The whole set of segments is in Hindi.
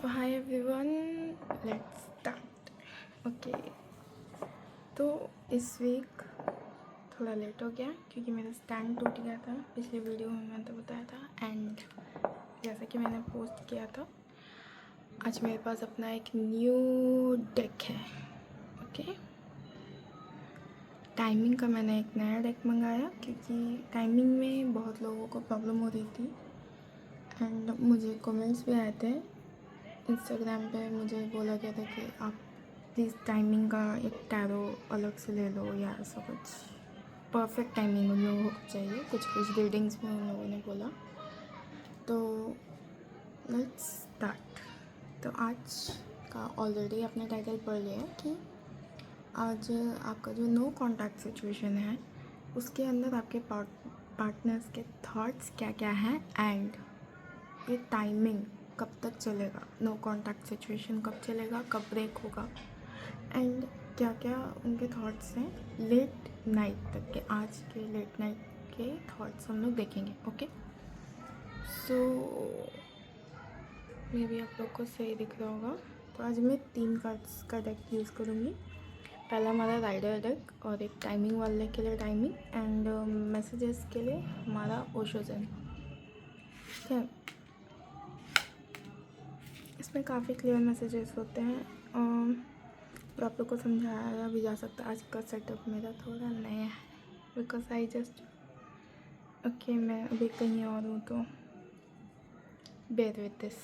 तो hi everyone, let's start. Okay, तो इस वीक थोड़ा लेट हो गया क्योंकि मेरा स्टैंड टूट गया था। पिछली वीडियो में मैंने तो बताया था, एंड जैसा कि मैंने पोस्ट किया था, आज मेरे पास अपना एक न्यू डेक है। ओके, टाइमिंग का मैंने एक नया डेक मंगाया क्योंकि टाइमिंग में बहुत लोगों को प्रॉब्लम हो रही थी, एंड मुझे कमेंट्स भी आए थे इंस्टाग्राम पे। मुझे बोला गया था कि आप प्लीज़ टाइमिंग का एक टैरो अलग से ले लो या ऐसा कुछ परफेक्ट टाइमिंग उन लोगों को चाहिए। कुछ रीडिंग्स में उन लोगों ने बोला। तो लेट्स स्टार्ट। तो आज का ऑलरेडी आपने टाइटल पढ़ लिया है कि आज आपका जो नो कॉन्टैक्ट सिचुएशन है उसके अंदर आपके पार्टनर्स के थॉट्स क्या क्या हैं, एंड ये टाइमिंग कब तक चलेगा, नो कॉन्टैक्ट सिचुएशन कब चलेगा, कब ब्रेक होगा, एंड क्या क्या उनके थॉट्स हैं लेट नाइट तक के। आज के लेट नाइट के थॉट्स हम लोग देखेंगे। ओके, सो मे बी आप लोग को सही दिख रहा होगा। तो आज मैं 3 कार्ड्स का डेक यूज़ करूँगी। पहला हमारा राइडर डेक, और एक टाइमिंग वाले के लिए टाइमिंग, एंड मैसेजेस के लिए हमारा ओशोजन। ठीक है, इसमें काफ़ी क्लियर मैसेजेस होते हैं जो आप लोग को समझाया भी जा सकता है। आज का सेटअप मेरा थोड़ा नया है बिकॉज आई जस्ट ओके, मैं अभी कहीं और हूँ, तो bear with this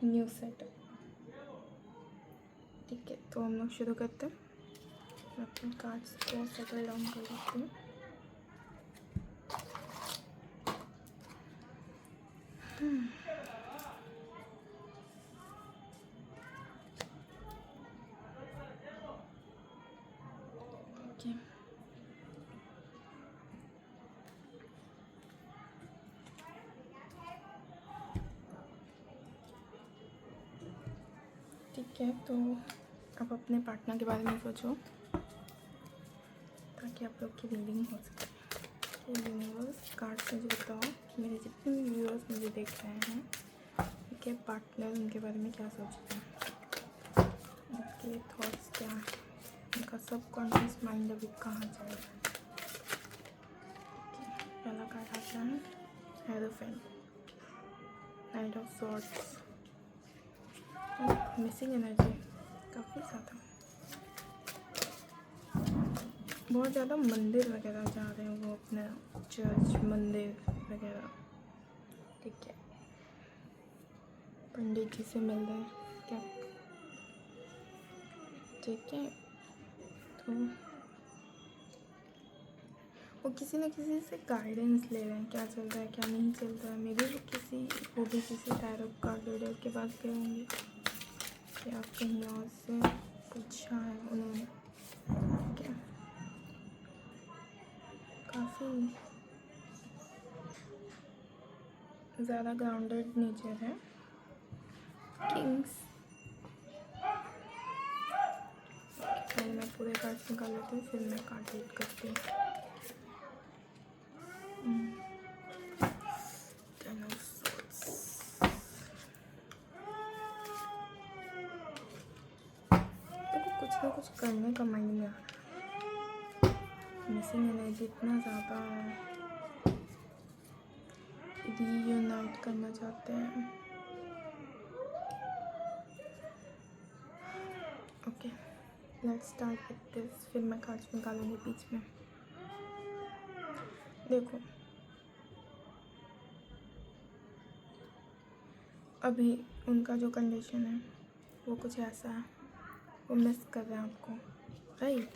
new setup. ठीक है, तो हम लोग शुरू करते हैं। मैं अपने कार्ड्स को सेटल डाउन कर देती हूँ। ओके, ठीक है, तो आप अपने पार्टनर के बारे में सोचो ताकि आप लोग की रीडिंग हो सके। यूनिवर्स कार्ड्स मुझे बताओ कि मेरे जितने भी व्यूअर्स मुझे देख रहे हैं उनके पार्टनर उनके बारे में क्या सोचते हैं, उनके थॉट्स क्या हैं, उनका सब कॉन्शियस माइंड अभी कहाँ चल रहा है। पहला कार्ड आता है hierophant, night of swords, missing energy काफ़ी ज़्यादा, बहुत ज़्यादा मंदिर वगैरह जा रहे हैं वो, अपने चर्च मंदिर वगैरह। ठीक है, पंडित जी से मिल रहे हैं क्या? ठीक है, तो वो किसी न किसी से गाइडेंस ले रहे हैं, क्या चल रहा है क्या नहीं चल रहा है। मे बी वो भी किसी टैरो कार्ड रीडर के पास गए होंगे या कहीं और से पूछा है उन्होंने। ठीक है, काफ़ी ज़्यादा ग्राउंडेड नेचर है। किंग्स, पहले मैं पूरे कार्ड्स निकाल लेती हूँ, फिर मैं कार्ड रीड करती हूँ। Ten of Swords, देखो कुछ ना कुछ करने का माइंड में आ रहा है। मिसिंग एनर्जी इतना ज़्यादा है, रीयूनाइट करना चाहते हैं। Okay, let's start with this, फिर मैं कार्ड्स निकालूंगी बीच में। देखो, अभी उनका जो कंडीशन है वो कुछ ऐसा है, वो मिस कर रहे हैं आपको, राइट?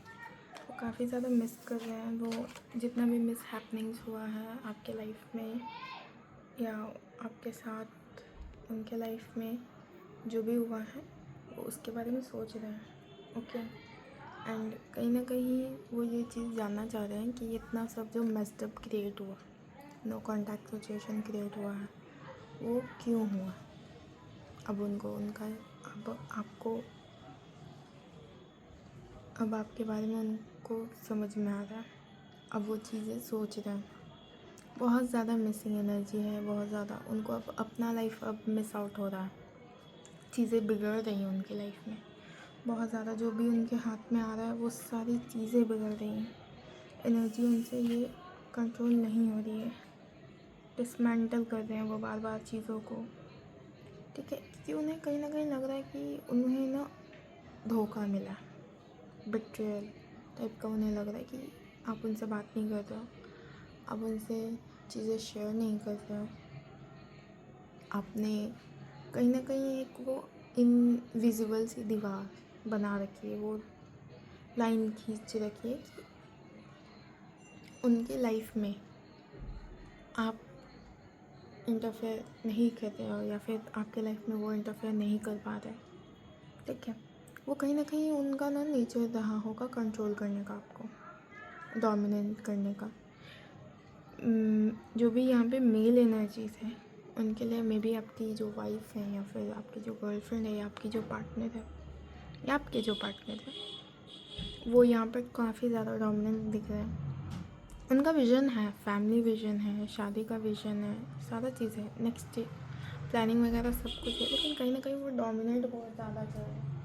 वो काफ़ी ज़्यादा मिस कर रहे हैं। वो जितना भी मिस हैपनिंग्स हुआ है आपके लाइफ में या आपके साथ उनके लाइफ में जो भी हुआ है वो उसके बारे में सोच रहे हैं। ओके, एंड कहीं ना कहीं वो ये चीज़ जानना चाह रहे हैं कि इतना सब जो मेस्ड अप क्रिएट हुआ, नो कॉन्टैक्ट सिचुएशन क्रिएट हुआ है, वो क्यों हुआ। अब अब आपके बारे में उनको समझ में आ रहा है। अब वो चीज़ें सोच रहे हैं। बहुत ज़्यादा मिसिंग एनर्जी है, बहुत ज़्यादा उनको अब अपना लाइफ अब मिस आउट हो रहा है। चीज़ें बिगड़ रही हैं उनकी लाइफ में। बहुत ज़्यादा जो भी उनके हाथ में आ रहा है वो सारी चीज़ें बिगड़ रही हैं। एनर्जी उनसे ये कंट्रोल नहीं हो रही है, डिसमेंटल कर रहे हैं वो बार बार चीज़ों को, ठीक है। क्योंकि उन्हें कहीं ना कहीं लग रहा है कि उन्हें ना धोखा मिला, बिट्रेयल टाइप का उन्हें लग रहा है कि आप उनसे बात नहीं कर रहे हो, आप उनसे चीज़ें शेयर नहीं कर रहे हो, आपने कहीं ना कहीं एक वो इनविजिबल सी दीवार बना रखी है, वो लाइन खींच रखी है कि उनके लाइफ में आप इंटरफेयर नहीं कर रहे हो या फिर आपके लाइफ में वो इंटरफेयर नहीं कर पा रहे, ठीक है। वो कहीं ना कहीं उनका ना नेचर रहा होगा कंट्रोल करने का, आपको डोमिनेट करने का। जो भी यहाँ पे मेल एनर्जीज है उनके लिए मे बी आपकी जो वाइफ है या फिर आपकी जो गर्लफ्रेंड है या आपकी जो पार्टनर है या आपके जो पार्टनर है वो यहाँ पर काफ़ी ज़्यादा डोमिनेंट दिख रहे हैं। उनका विज़न है, फैमिली विज़न है, शादी का विज़न है, सारा चीज़ है, नेक्स्ट प्लानिंग वगैरह सब कुछ है, लेकिन कहीं ना कहीं वो डोमिनेट बहुत ज़्यादा कर रहे हैं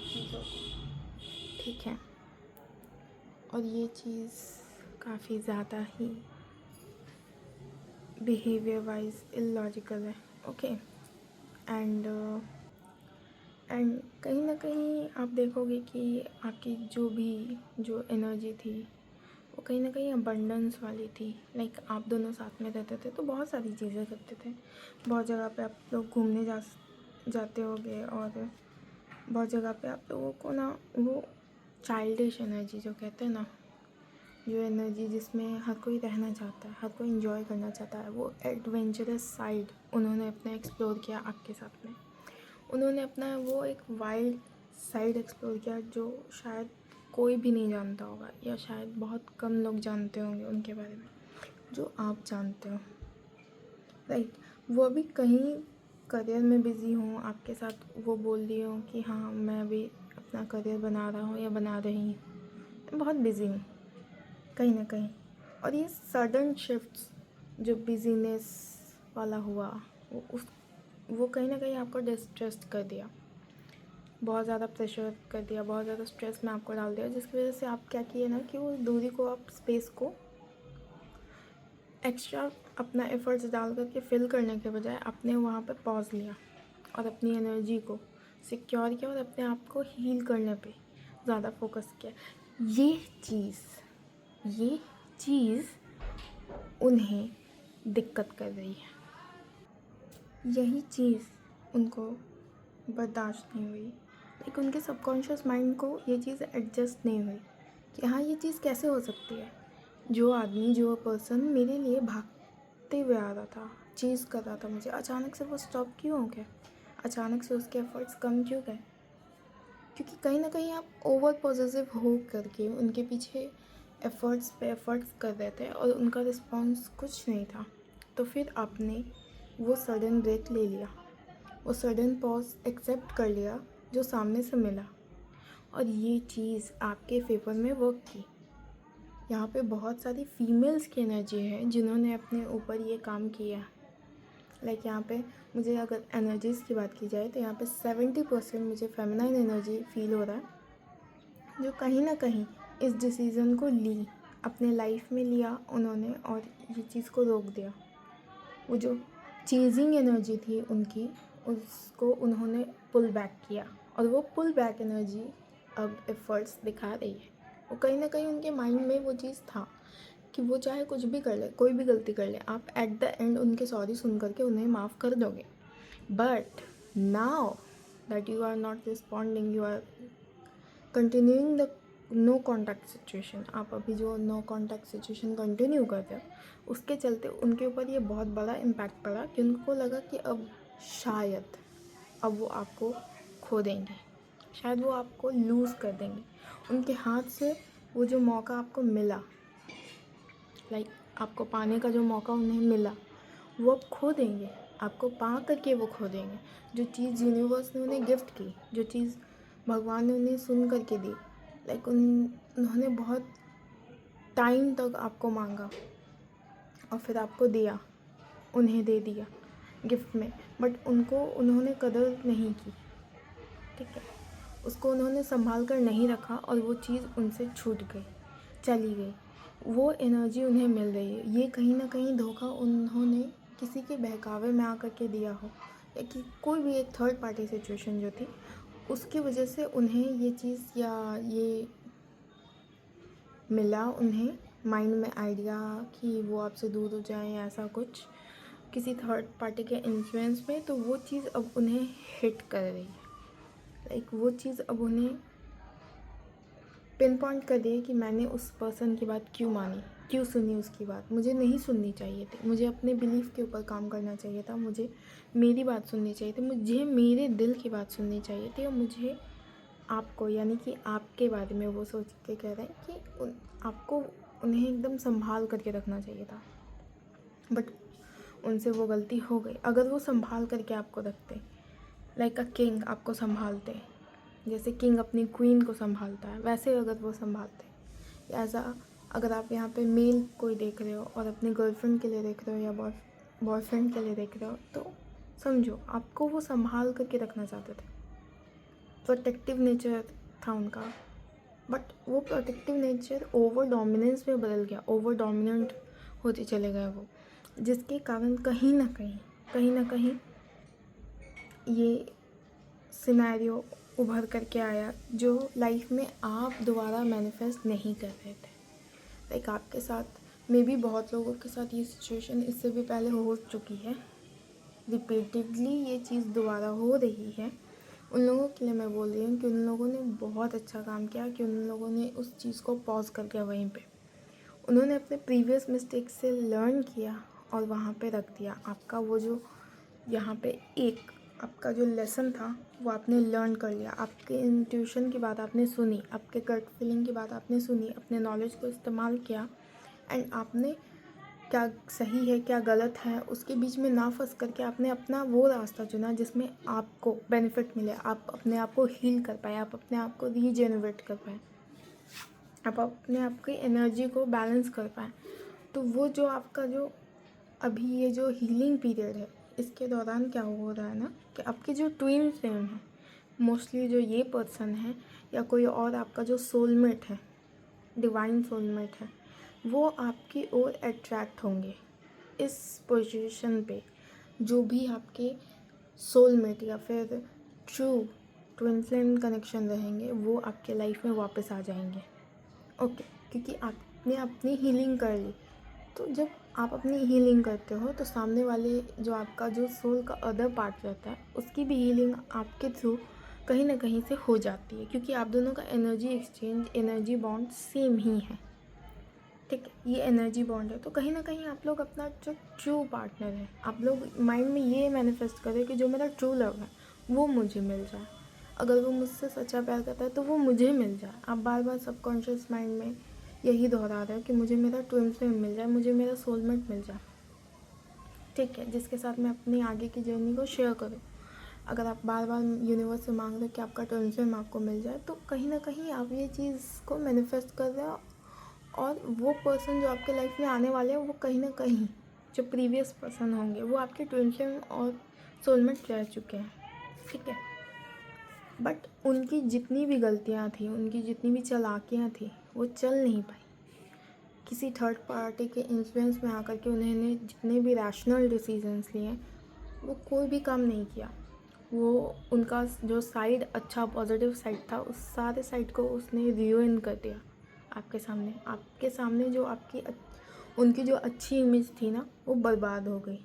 चीज़ों को, ठीक है। और ये चीज़ काफ़ी ज़्यादा ही बिहेवियर वाइज इलॉजिकल है, ओके। एंड कहीं ना कहीं आप देखोगे कि आपकी जो एनर्जी थी वो कहीं ना कहीं अबंडेंस वाली थी। लाइक आप दोनों साथ में रहते थे तो बहुत सारी चीज़ें करते थे, बहुत जगह पे आप लोग घूमने जाते होगे, और बहुत जगह पे आप लोगों को ना वो चाइल्डिश एनर्जी जो कहते हैं ना, जो एनर्जी जिसमें हर कोई रहना चाहता है, हर कोई एंजॉय करना चाहता है, वो एडवेंचरस साइड उन्होंने अपना एक्सप्लोर किया आपके साथ में। उन्होंने अपना वो एक वाइल्ड साइड एक्सप्लोर किया जो शायद कोई भी नहीं जानता होगा, या शायद बहुत कम लोग जानते होंगे उनके बारे में जो आप जानते हो, राइट। वो अभी कहीं करियर में बिज़ी हों, आपके साथ वो बोल रही हूँ कि हाँ मैं अभी अपना करियर बना रहा हूँ या बना रही हूँ, मैं बहुत बिज़ी हूँ कहीं ना कहीं। और ये सडन शिफ्ट्स जो बिज़ीनेस वाला हुआ वो कहीं ना कहीं आपको डिस्ट्रेस कर दिया, बहुत ज़्यादा प्रेशर कर दिया, बहुत ज़्यादा स्ट्रेस में आपको डाल दिया, जिसकी वजह से आप क्या किए ना कि वो दूरी को, आप स्पेस को एक्स्ट्रा अपना एफर्ट्स डाल करके फिल करने के बजाय आपने वहाँ पर पॉज लिया और अपनी एनर्जी को सिक्योर किया और अपने आप को हील करने पे ज़्यादा फोकस किया। ये चीज़ उन्हें दिक्कत कर रही है, यही चीज़ उनको बर्दाश्त नहीं हुई। लाइक उनके सबकॉन्शियस माइंड को ये चीज़ एडजस्ट नहीं हुई कि हाँ ये चीज़ कैसे हो सकती है। जो आदमी, जो पर्सन मेरे लिए भागते हुए आ रहा था, चीज़ कर रहा था मुझे, अचानक से वो स्टॉप क्यों हो गया, अचानक से उसके एफर्ट्स कम क्यों गए? क्योंकि कहीं ना कहीं आप ओवर पॉजिटिव हो करके उनके पीछे एफर्ट्स पे एफर्ट्स कर रहे थे और उनका रिस्पॉन्स कुछ नहीं था। तो फिर आपने वो सडन ब्रेक ले लिया, वो सडन पॉज एक्सेप्ट कर लिया जो सामने से मिला, और ये चीज़ आपके फेवर में वर्क की। यहाँ पे बहुत सारी फीमेल्स की एनर्जी है जिन्होंने अपने ऊपर ये काम किया। लाइक यहाँ पे मुझे अगर एनर्जीज़ की बात की जाए तो यहाँ पे 70% मुझे फेमिनाइन एनर्जी फील हो रहा है, जो कहीं ना कहीं इस डिसीज़न को अपने लाइफ में लिया उन्होंने और ये चीज़ को रोक दिया। वो जो चेजिंग एनर्जी थी उनकी, उसको उन्होंने पुल बैक किया, और वो पुल बैक एनर्जी अब एफर्ट्स दिखा रही है। वो कहीं ना कहीं उनके माइंड में वो चीज़ था कि वो चाहे कुछ भी कर ले, कोई भी गलती कर ले, आप एट द एंड उनके सॉरी सुन करके उन्हें माफ़ कर दोगे। But now that you are not responding, you are continuing the no contact situation, आप अभी जो नो कॉन्टैक्ट सिचुएशन कंटिन्यू कर रहे हो, उसके चलते उनके ऊपर ये बहुत बड़ा इम्पैक्ट पड़ा कि उनको लगा कि अब शायद अब वो आपको खो देंगे, शायद वो आपको लूज़ कर देंगे, उनके हाथ से वो जो मौका आपको मिला, लाइक आपको पाने का जो मौका उन्हें मिला, वो अब खो देंगे, आपको पा करके वो खो देंगे। जो चीज़ यूनिवर्स ने उन्हें गिफ्ट की, जो चीज़ भगवान ने उन्हें सुन करके दी, लाइक उन्होंने बहुत टाइम तक आपको मांगा और फिर आपको दिया, उन्हें दे दिया, गिफ्ट में, बट उन्होंने कदर नहीं की, ठीक है। उसको उन्होंने संभाल कर नहीं रखा और वो चीज़ उनसे छूट गई, चली गई। वो एनर्जी उन्हें मिल रही है, ये कहीं ना कहीं धोखा उन्होंने किसी के बहकावे में आकर के दिया हो, या कि कोई भी एक थर्ड पार्टी सिचुएशन जो थी उसकी वजह से उन्हें ये चीज़ या ये मिला, उन्हें माइंड में आइडिया कि वो आपसे दूर हो जाए या ऐसा कुछ किसी थर्ड पार्टी के इन्फ्लुएंस में, तो वो चीज़ अब उन्हें हिट कर रही है। लाइक वो चीज़ अब उन्हें पिन पॉइंट कर रही है कि मैंने उस पर्सन की बात क्यों मानी, क्यों सुनी उसकी बात। मुझे नहीं सुननी चाहिए थी, मुझे अपने बिलीफ के ऊपर काम करना चाहिए था, मुझे मेरी बात सुननी चाहिए थी, मुझे मेरे दिल की बात सुननी चाहिए थी, और मुझे आपको यानी कि आपके बारे में वो सोच के कह रहे हैं कि आपको उन्हें एकदम संभाल करके रखना चाहिए था, बट उनसे वो गलती हो गई। अगर वो संभाल करके आपको रखते, लाइक अ किंग आपको संभालते, जैसे किंग अपनी क्वीन को संभालता है, वैसे अगर वो संभालते, ऐसा अगर आप यहाँ पे मेल कोई देख रहे हो और अपनी गर्लफ्रेंड के लिए देख रहे हो या बॉयफ्रेंड के लिए देख रहे हो, तो समझो आपको वो संभाल करके रखना चाहते थे, प्रोटेक्टिव नेचर था उनका, बट वो प्रोटेक्टिव नेचर ओवर डोमिनेंस में बदल गया, ओवर डोमिनेंट होते चले गए वो, जिसके कारण कहीं ना कहीं ये सिनेरियो उभर करके आया जो लाइफ में आप दोबारा मैनिफेस्ट नहीं कर रहे थे। लाइक आपके साथ मे बी बहुत लोगों के साथ ये सिचुएशन इससे भी पहले हो चुकी है, रिपीटेडली ये चीज़ दोबारा हो रही है। उन लोगों के लिए मैं बोल रही हूँ कि उन लोगों ने बहुत अच्छा काम किया कि उन लोगों ने उस चीज़ को पॉज कर दिया वहीं पे, उन्होंने अपने प्रीवियस मिस्टेक से लर्न किया और वहाँ पे रख दिया। आपका वो जो यहाँ पे एक आपका जो लेसन था वो आपने लर्न कर लिया, आपके इंट्यूशन की बात आपने सुनी, आपके गट फीलिंग की बात आपने सुनी, अपने नॉलेज को इस्तेमाल किया, एंड आपने क्या सही है क्या गलत है उसके बीच में ना फंस करके आपने अपना वो रास्ता चुना जिसमें आपको बेनिफिट मिले, आप अपने आप को हील कर पाए, आप अपने आप को रीजेनरेट कर पाए, आप अपने आप की एनर्जी को बैलेंस कर पाएँ। तो वो जो आपका जो अभी ये जो हीलिंग पीरियड है, इसके दौरान क्या हो रहा है ना कि आपके जो ट्विन फ्लेम है, मोस्टली जो ये पर्सन है या कोई और आपका जो सोलमेट है, डिवाइन सोलमेट है, वो आपकी ओर अट्रैक्ट होंगे। इस पोजीशन पे जो भी आपके सोलमेट या फिर ट्रू ट्विन फ्लेम कनेक्शन रहेंगे वो आपके लाइफ में वापस आ जाएंगे, ओके। क्योंकि आपने अपनी हीलिंग कर ली, तो जब आप अपनी हीलिंग करते हो तो सामने वाले जो आपका जो सोल का अदर पार्ट रहता है उसकी भी हीलिंग आपके थ्रू कहीं ना कहीं से हो जाती है, क्योंकि आप दोनों का energy exchange, energy bond same ही है, ठीक है। ये एनर्जी बॉन्ड है, तो कहीं ना कहीं आप लोग अपना जो ट्रू पार्टनर है, आप लोग माइंड में ये मैनिफेस्ट करें कि जो मेरा ट्रू लव है वो मुझे मिल जाए, अगर वो मुझसे सच्चा प्यार करता है तो वो मुझे मिल जाए। आप बार बार सबकॉन्शियस माइंड में यही दोहरा रहे हो कि मुझे मेरा ट्विन फ्लेम मिल जाए, मुझे मेरा सोलमेट मिल जाए, ठीक है, जिसके साथ मैं अपनी आगे की जर्नी को शेयर करूँ। अगर आप बार बार यूनिवर्स से मांग रहे हो कि आपका ट्विन फ्लेम आपको मिल जाए, तो कहीं ना कहीं आप ये चीज़ को मैनिफेस्ट कर रहे हो, और वो पर्सन जो आपके लाइफ में आने वाले हैं वो कहीं ना कहीं जो प्रीवियस पर्सन होंगे वो आपके ट्विन फ्लेम और सोलमेट रह चुके हैं, ठीक है। बट उनकी जितनी भी गलतियाँ थी, उनकी जितनी भी चालाकियाँ थी, वो चल नहीं पाई। किसी थर्ड पार्टी के इन्फ्लुएंस में आकर के उन्होंने जितने भी रैशनल डिसीजंस लिए वो कोई भी काम नहीं किया। वो उनका जो साइड अच्छा पॉजिटिव साइड था उस सारे साइड को उसने रियूइन कर दिया आपके सामने जो उनकी जो अच्छी इमेज थी ना वो बर्बाद हो गई।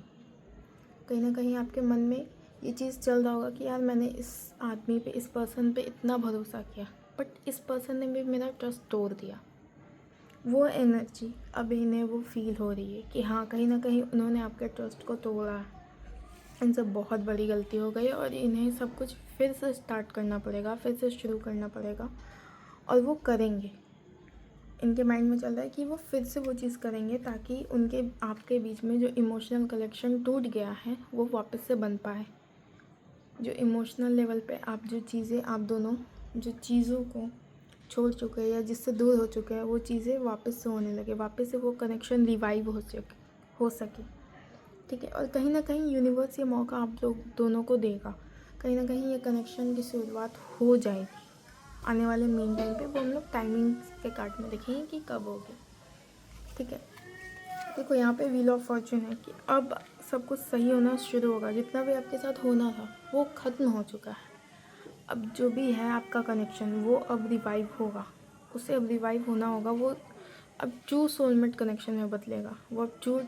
कहीं ना कहीं आपके मन में ये चीज़ चल रहा होगा कि यार मैंने इस आदमी पे, इस पर्सन पे इतना भरोसा किया, बट इस पर्सन ने भी मेरा ट्रस्ट तोड़ दिया। वो एनर्जी अब इन्हें वो फील हो रही है कि हाँ कहीं ना कहीं उन्होंने आपके ट्रस्ट को तोड़ा है, इनसे बहुत बड़ी गलती हो गई और इन्हें सब कुछ फिर से स्टार्ट करना पड़ेगा, फिर से शुरू करना पड़ेगा, और वो करेंगे। इनके माइंड में चल रहा है कि वो फिर से वो चीज़ करेंगे ताकि उनके आपके बीच में जो इमोशनल कनेक्शन टूट गया है वो वापस से बन पाए। जो इमोशनल लेवल पे आप जो चीज़ें, आप दोनों जो चीज़ों को छोड़ चुके हैं या जिससे दूर हो चुके हैं वो चीज़ें वापस से होने लगे, वापस से वो कनेक्शन रिवाइव हो सके, ठीक है। और कहीं ना कहीं यूनिवर्स ये मौका आप लोग दोनों को देगा, कहीं ना कहीं ये कनेक्शन की शुरुआत हो जाएगी आने वाले मेन टाइम पे। वो हम लोग टाइमिंग के कार्ड में देखेंगे कि कब होगी, ठीक है। देखो यहाँ पे व्हील ऑफ फॉर्चून है कि अब सब कुछ सही होना शुरू होगा। जितना भी आपके साथ होना था वो ख़त्म हो चुका है। अब जो भी है आपका कनेक्शन वो अब रिवाइव होगा, उसे अब रिवाइव होना होगा। वो अब ट्रू सोलमेट कनेक्शन में बदलेगा, वो अब ट्रू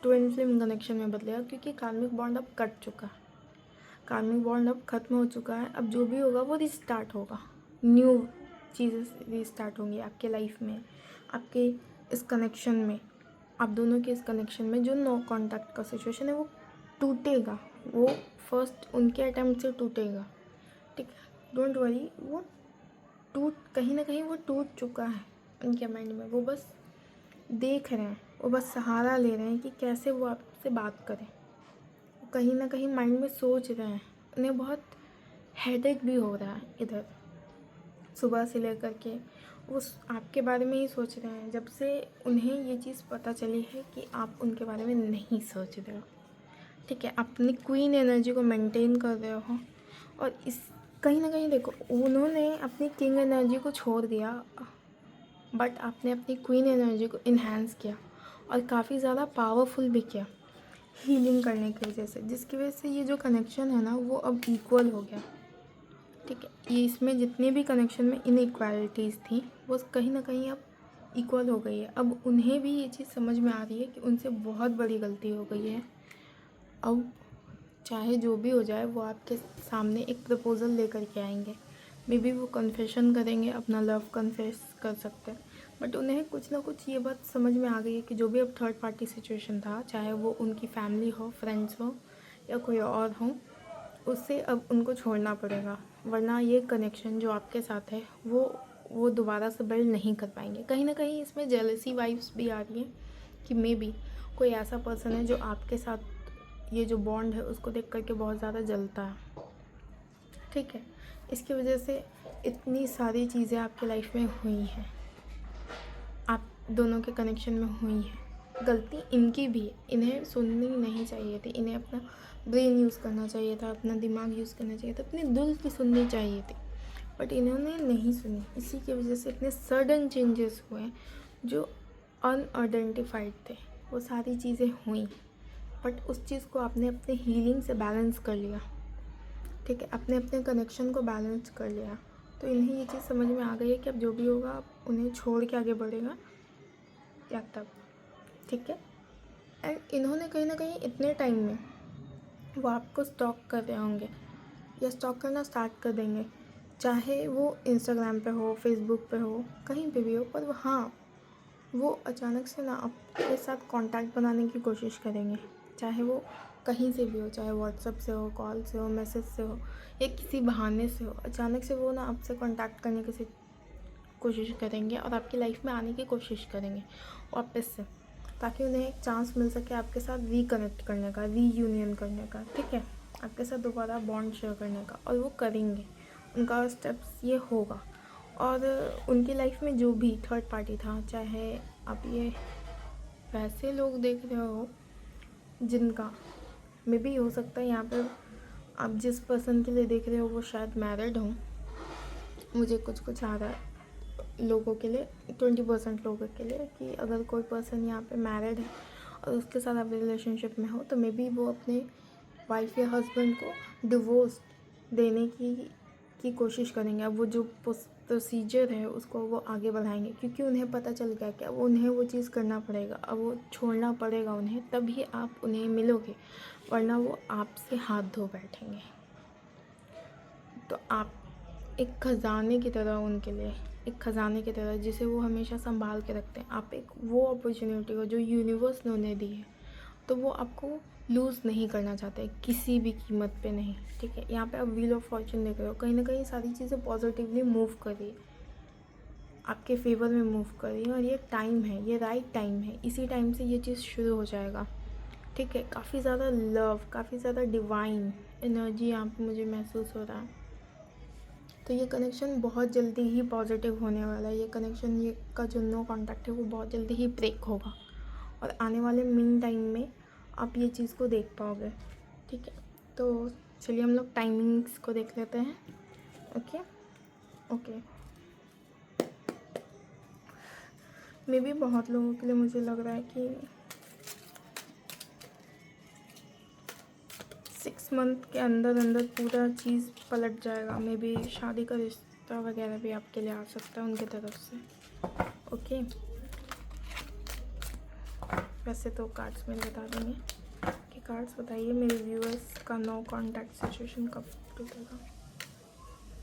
ट्विन फ्लेम कनेक्शन में बदलेगा, क्योंकि कार्मिक बॉन्ड अब कट चुका है, कार्मिक बॉन्ड अब ख़त्म हो चुका है। अब जो भी होगा वो रिस्टार्ट होगा, न्यू चीज़ें रिस्टार्ट होंगी आपके लाइफ में, आपके इस कनेक्शन में, आप दोनों के इस कनेक्शन में। जो नो कॉन्टैक्ट का सिचुएशन है वो टूटेगा, वो फर्स्ट उनके अटैम्प्ट से टूटेगा, ठीक है। डोंट वरी, वो कहीं ना कहीं वो टूट चुका है उनके माइंड में। वो बस देख रहे हैं, वो बस सहारा ले रहे हैं कि कैसे वो आपसे बात करें। कहीं ना कहीं माइंड में सोच रहे हैं, उन्हें बहुत हेडेक भी हो रहा है इधर, सुबह से लेकर के वो आपके बारे में ही सोच रहे हैं। जब से उन्हें ये चीज़ पता चली है कि आप उनके बारे में नहीं सोच रहे हो, ठीक है, अपनी क्वीन एनर्जी को मेंटेन कर रहे हो। और इस कहीं ना कहीं देखो, उन्होंने अपनी किंग एनर्जी को छोड़ दिया, बट आपने अपनी क्वीन एनर्जी को इन्हांस किया और काफ़ी ज़्यादा पावरफुल भी किया हीलिंग करने की वजह से, जिसकी वजह से ये जो कनेक्शन है ना वो अब इक्वल हो गया, ठीक है। ये इसमें जितने भी कनेक्शन में इनइक्वालिटीज़ थी वो कहीं ना कहीं अब इक्वल हो गई है। अब उन्हें भी ये चीज़ समझ में आ रही है कि उनसे बहुत बड़ी गलती हो गई है। अब चाहे जो भी हो जाए वो आपके सामने एक प्रपोज़ल लेकर के आएंगे। मे बी वो कन्फेशन करेंगे, अपना लव कन्फेस कर सकते हैं, बट उन्हें कुछ ना कुछ ये बात समझ में आ गई है कि जो भी अब थर्ड पार्टी सिचुएशन था, चाहे वो उनकी फैमिली हो, फ्रेंड्स हो या कोई और हो, उससे अब उनको छोड़ना पड़ेगा, वरना ये कनेक्शन जो आपके साथ है वो दोबारा से बिल्ड नहीं कर पाएंगे। कहीं ना कहीं इसमें जेलसी वाइब्स भी आ रही हैं कि मे बी कोई ऐसा पर्सन है जो आपके साथ ये जो बॉन्ड है उसको देख करके बहुत ज़्यादा जलता है, ठीक है। इसकी वजह से इतनी सारी चीज़ें आपकी लाइफ में हुई हैं, आप दोनों के कनेक्शन में हुई है। गलती इनकी भी है, इन्हें सुननी नहीं चाहिए थी, इन्हें अपना ब्रेन यूज़ करना चाहिए था, अपना दिमाग यूज़ करना चाहिए था, अपने दिल की सुननी चाहिए थी, बट इन्होंने नहीं सुनी। इसी की वजह से इतने सडन चेंजेस हुए जो अनआइडेंटिफाइड थे, वो सारी चीज़ें हुई, बट उस चीज़ को आपने अपने हीलिंग से बैलेंस कर लिया, ठीक है, अपने अपने कनेक्शन को बैलेंस कर लिया। तो इन्हें ये चीज़ समझ में आ गई है कि अब जो भी होगा आप उन्हें छोड़ के आगे बढ़ेगा या तब, ठीक है। एंड इन्होंने कहीं ना कहीं इतने टाइम में वो आपको स्टॉक कर रहे होंगे या स्टॉक करना स्टार्ट कर देंगे, चाहे वो इंस्टाग्राम पे हो, फेसबुक पे हो, कहीं पे भी हो, पर हाँ, वो अचानक से ना आपके साथ कांटेक्ट बनाने की कोशिश करेंगे, चाहे वो कहीं से भी हो, चाहे व्हाट्सएप से हो, कॉल से हो, मैसेज से हो या किसी बहाने से हो। अचानक से वो ना आपसे कांटेक्ट करने की कोशिश करेंगे और आपकी लाइफ में आने की कोशिश करेंगे वापस से, ताकि उन्हें एक चांस मिल सके आपके साथ रीकनेक्ट करने का, रीयूनियन करने का, ठीक है, आपके साथ दोबारा बॉन्ड शेयर करने का। और वो करेंगे, उनका स्टेप्स ये होगा। और उनकी लाइफ में जो भी थर्ड पार्टी था, चाहे आप ये वैसे लोग देख रहे हो जिनका मे बी हो सकता है यहाँ पर आप जिस पर्सन के लिए देख रहे हो वो शायद मैरिड हो, मुझे कुछ आ रहा है लोगों के लिए, 20% लोगों के लिए, कि अगर कोई पर्सन यहाँ पे मैरिड है और उसके साथ आप रिलेशनशिप में हो तो मे बी वो अपने वाइफ या हस्बैंड को डिवोर्स देने की कोशिश करेंगे। अब वो जो प्रोसीजर है उसको वो आगे बढ़ाएंगे, क्योंकि उन्हें पता चल गया कि अब उन्हें वो चीज़ करना पड़ेगा, अब वो छोड़ना पड़ेगा उन्हें, तभी आप उन्हें मिलोगे, वरना वो आपसे हाथ धो बैठेंगे। तो आप एक ख़जाने की तरह उनके लिए, एक ख़जाने की तरह जिसे वो हमेशा संभाल के रखते हैं, आप एक वो अपॉर्चुनिटी को जो यूनिवर्स ने उन्हें दी है, तो वो आपको लूज़ नहीं करना चाहते किसी भी कीमत पे नहीं, ठीक है। यहाँ पे आप व्हील ऑफ फॉर्चून देख रहे हो, कहीं ना कहीं सारी चीज़ें पॉजिटिवली मूव कर रही है, आपके फेवर में मूव कर रही है, और ये टाइम है, ये राइट टाइम है, इसी टाइम से ये चीज़ शुरू हो जाएगा, ठीक है। काफ़ी ज़्यादा लव, काफ़ी ज़्यादा डिवाइन एनर्जी यहाँ पे मुझे महसूस हो रहा है। तो ये कनेक्शन बहुत जल्दी ही पॉजिटिव होने वाला है। ये कनेक्शन, ये का जो नो कॉन्टैक्ट है वो बहुत जल्दी ही ब्रेक होगा, और आने वाले मीन टाइम में आप ये चीज़ को देख पाओगे। ठीक है, तो चलिए हम लोग टाइमिंग्स को देख लेते हैं। ओके ओके, मे भी बहुत लोगों के लिए मुझे लग रहा है कि 6 मंथ के अंदर अंदर पूरा चीज़ पलट जाएगा। मे भी शादी का रिश्ता वगैरह भी आपके लिए आ सकता है उनकी तरफ से। ओके, वैसे तो कार्ड्स में बता देंगे कि कार्ड्स बताइए मेरे व्यूअर्स का नो कॉन्टैक्ट सिचुएशन कब टूटेगा।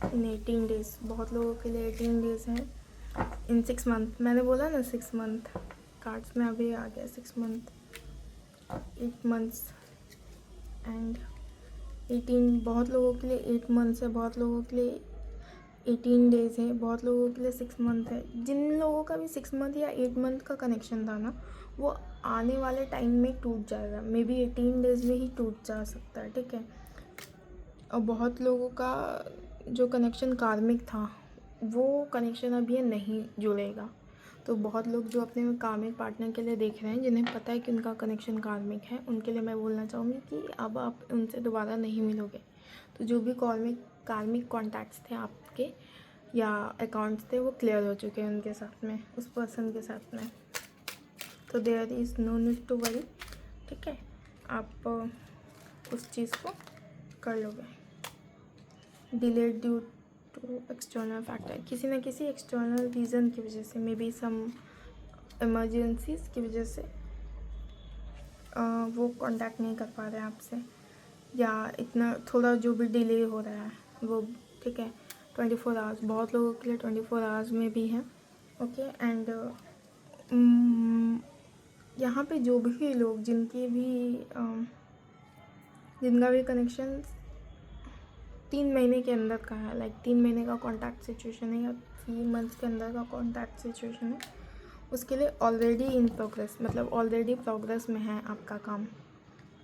इन 18 डेज़, बहुत लोगों के लिए 18 डेज़ हैं। इन 6 मंथ, मैंने बोला ना 6 मंथ, कार्ड्स में अभी आ गया 6 मंथ, 8 मंथ्स एंड 18। बहुत लोगों के लिए 8 मंथ्स है, बहुत लोगों के लिए 18 डेज़ है, बहुत लोगों के लिए 6 मंथ है। जिन लोगों का भी 6 मंथ या 8 मंथ का कनेक्शन था ना, वो आने वाले टाइम में टूट जाएगा। मे बी 18 डेज़ में ही टूट जा सकता है। ठीक है, और बहुत लोगों का जो कनेक्शन कार्मिक था वो कनेक्शन अब ये नहीं जुड़ेगा। तो बहुत लोग जो अपने कार्मिक पार्टनर के लिए देख रहे हैं, जिन्हें पता है कि उनका कनेक्शन कार्मिक है, उनके लिए मैं बोलना चाहूँगी कि अब आप उनसे दोबारा नहीं मिलोगे। तो जो भी कार्मिक कॉन्टैक्ट्स थे आपके या अकाउंट्स थे, वो क्लियर हो चुके हैं उनके साथ में, उस पर्सन के साथ में। तो there is no need to worry. ठीक है, आप उस चीज़ को कर लोगे। Delayed due to external factor, किसी न किसी एक्सटर्नल रीज़न की वजह से, मे बी सम इमरजेंसीज की वजह से वो कांटेक्ट नहीं कर पा रहे हैं आपसे, या इतना थोड़ा जो भी डिले हो रहा है वो। ठीक है, 24 आवर्स, बहुत लोगों के लिए 24 आवर्स में भी है। ओके, एंड यहाँ पे जो भी लोग जिनका भी कनेक्शन 3 महीने के अंदर का है, लाइक 3 महीने का कॉन्टैक्ट सिचुएशन है या 3 मंथ्स के अंदर का कॉन्टैक्ट सिचुएशन है, उसके लिए ऑलरेडी इन प्रोग्रेस, मतलब ऑलरेडी प्रोग्रेस में है आपका काम।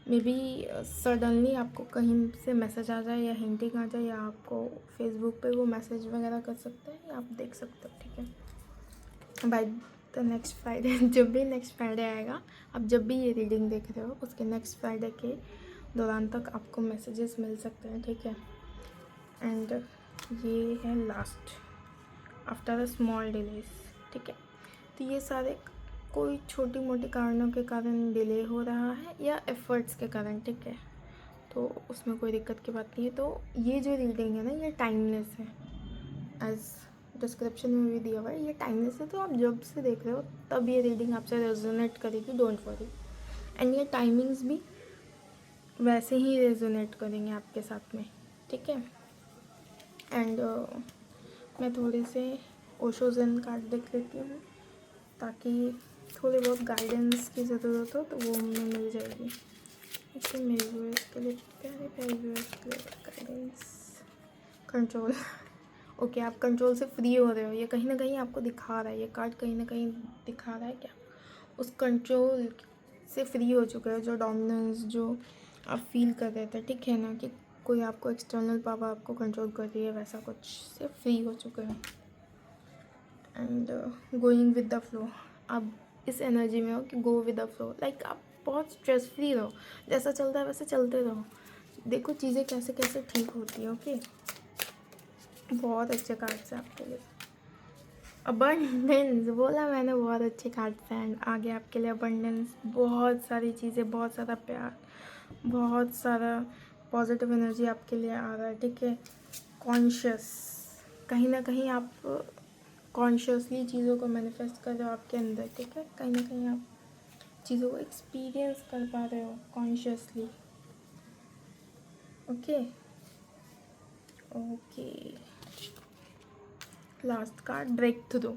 मे बी सडनली आपको कहीं से मैसेज आ जाए या हिंटिंग आ जाए, या आपको फेसबुक पे वो मैसेज वगैरह कर सकते हैं या आप देख सकते हो। ठीक है, बाय द नेक्स्ट फ्राइडे जब भी नेक्स्ट फ्राइडे आएगा, आप जब भी ये रीडिंग देख रहे हो उसके नेक्स्ट फ्राइडे के दौरान तक आपको मैसेजेस मिल सकते हैं। ठीक है, एंड ये है last after a small delays. ठीक है, तो ये सारे कोई छोटी मोटी कारणों के कारण डिले हो रहा है या एफर्ट्स के कारण। ठीक है, तो उसमें कोई दिक्कत की बात नहीं है। तो ये जो रीडिंग है ना, ये टाइमलेस है, एज डिस्क्रिप्शन में भी दिया हुआ है, ये टाइमलेस है। तो आप जब से देख रहे हो तब ये रीडिंग आपसे रेजोनेट करेगी, डोंट वरी। एंड ये टाइमिंग्स भी वैसे ही रेजोनेट करेंगे आपके साथ में। ठीक है, एंड मैं थोड़े से ओशो ज़ेन कार्ड देख लेती हूँ, ताकि थोड़ी बहुत गाइडेंस की ज़रूरत हो तो वो हमें मिल जाएगी। ओके, मेरे व्यूअर्स के लिए प्यारे प्यारे व्यूअर्स के लिए गाइडेंस। कंट्रोल। ओके, आप कंट्रोल से फ्री हो रहे हो, ये कहीं ना कहीं आपको दिखा रहा है, ये कार्ड कहीं ना कहीं दिखा रहा है क्या उस कंट्रोल से फ्री हो चुके हो, जो डोमिनेंस जो आप फील कर रहे थे। ठीक है ना, कि कोई आपको एक्सटर्नल पावर आपको कंट्रोल कर रही है, वैसा कुछ से फ्री हो चुके हैं। And going with the flow, आप इस एनर्जी में हो कि go with the flow, like आप बहुत स्ट्रेस फ्री रहो, जैसा चलता है वैसे चलते रहो, देखो चीज़ें कैसे कैसे ठीक होती है। ओके, बहुत अच्छे कार्ड्स हैं आपके लिए। अबंडेंस बोला मैंने, बहुत अच्छे कार्ड्स हैं। आगे आपके लिए अबंडेंस, बहुत सारी चीज़ें, बहुत सारा प्यार, बहुत सारा पॉजिटिव एनर्जी आपके लिए आ रहा है। ठीक है, कॉन्शियस, कहीं ना कहीं आप कॉन्शियसली चीज़ों को मैनिफेस्ट कर रहे हो आपके अंदर। ठीक है, कहीं ना कहीं आप चीज़ों को एक्सपीरियंस कर पा रहे हो consciously. Okay okay, last card breakthrough.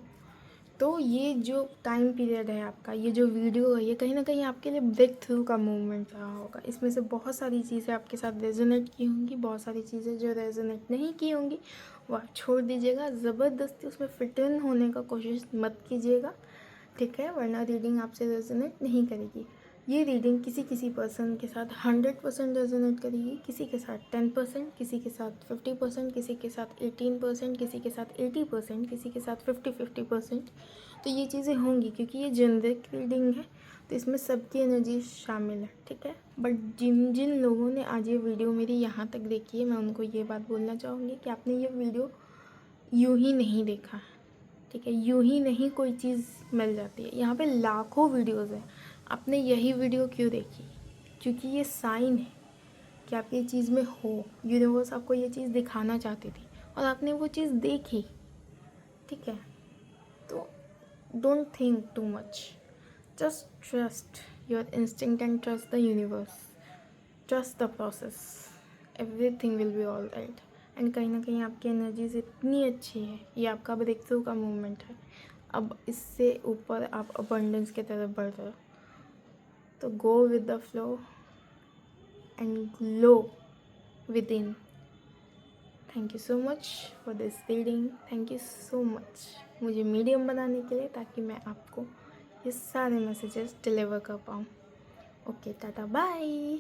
तो ये जो टाइम पीरियड है आपका, ये जो वीडियो है, ये कहीं ना कहीं आपके लिए ब्रेक थ्रू का मूवमेंट रहा होगा। इसमें से बहुत सारी चीज़ें आपके साथ रेजोनेट की होंगी, बहुत सारी चीज़ें जो रेजोनेट नहीं की होंगी वो आप छोड़ दीजिएगा। ज़बरदस्ती उसमें फिट इन होने का कोशिश मत कीजिएगा। ठीक है, वरना रीडिंग आपसे रेजोनेट नहीं करेगी। ये रीडिंग किसी किसी पर्सन के साथ 100% रेजोनेट करेगी, किसी के साथ 10%, किसी के साथ 50%, किसी के साथ 18%, किसी के साथ 80%, किसी के साथ 50-50%। तो ये चीज़ें होंगी क्योंकि ये जेनरिक रीडिंग है, तो इसमें सबकी एनर्जी शामिल है, ठीक है। बट जिन जिन लोगों ने आज ये वीडियो मेरी यहाँ तक देखी है, मैं उनको ये बात बोलना चाहूँगी कि आपने ये वीडियो यूं ही नहीं देखा, ठीक है। यूं ही नहीं कोई चीज़ मिल जाती है, यहाँ पे लाखों वीडियोज़ हैं, आपने यही वीडियो क्यों देखी? क्योंकि ये साइन है कि आप ये चीज़ में हो, यूनिवर्स आपको ये चीज़ दिखाना चाहती थी और आपने वो चीज़ देखी, ठीक है। तो don't think too much, just trust your instinct and trust the universe, trust the process, everything will be all right. And कहीं ना कहीं आपकी एनर्जीज इतनी अच्छी है, ये आपका ब्रेक थ्रू का मूवमेंट है, अब इससे ऊपर आप अबंडेंस की तरफ बढ़ रहे हो। तो go with the flow and glow with in. Thank you so much for this reading, thank you so much मुझे मीडियम बनाने के लिए, ताकि मैं आपको ये सारे मैसेजेस डिलीवर कर पाऊँ। Okay, tata bye.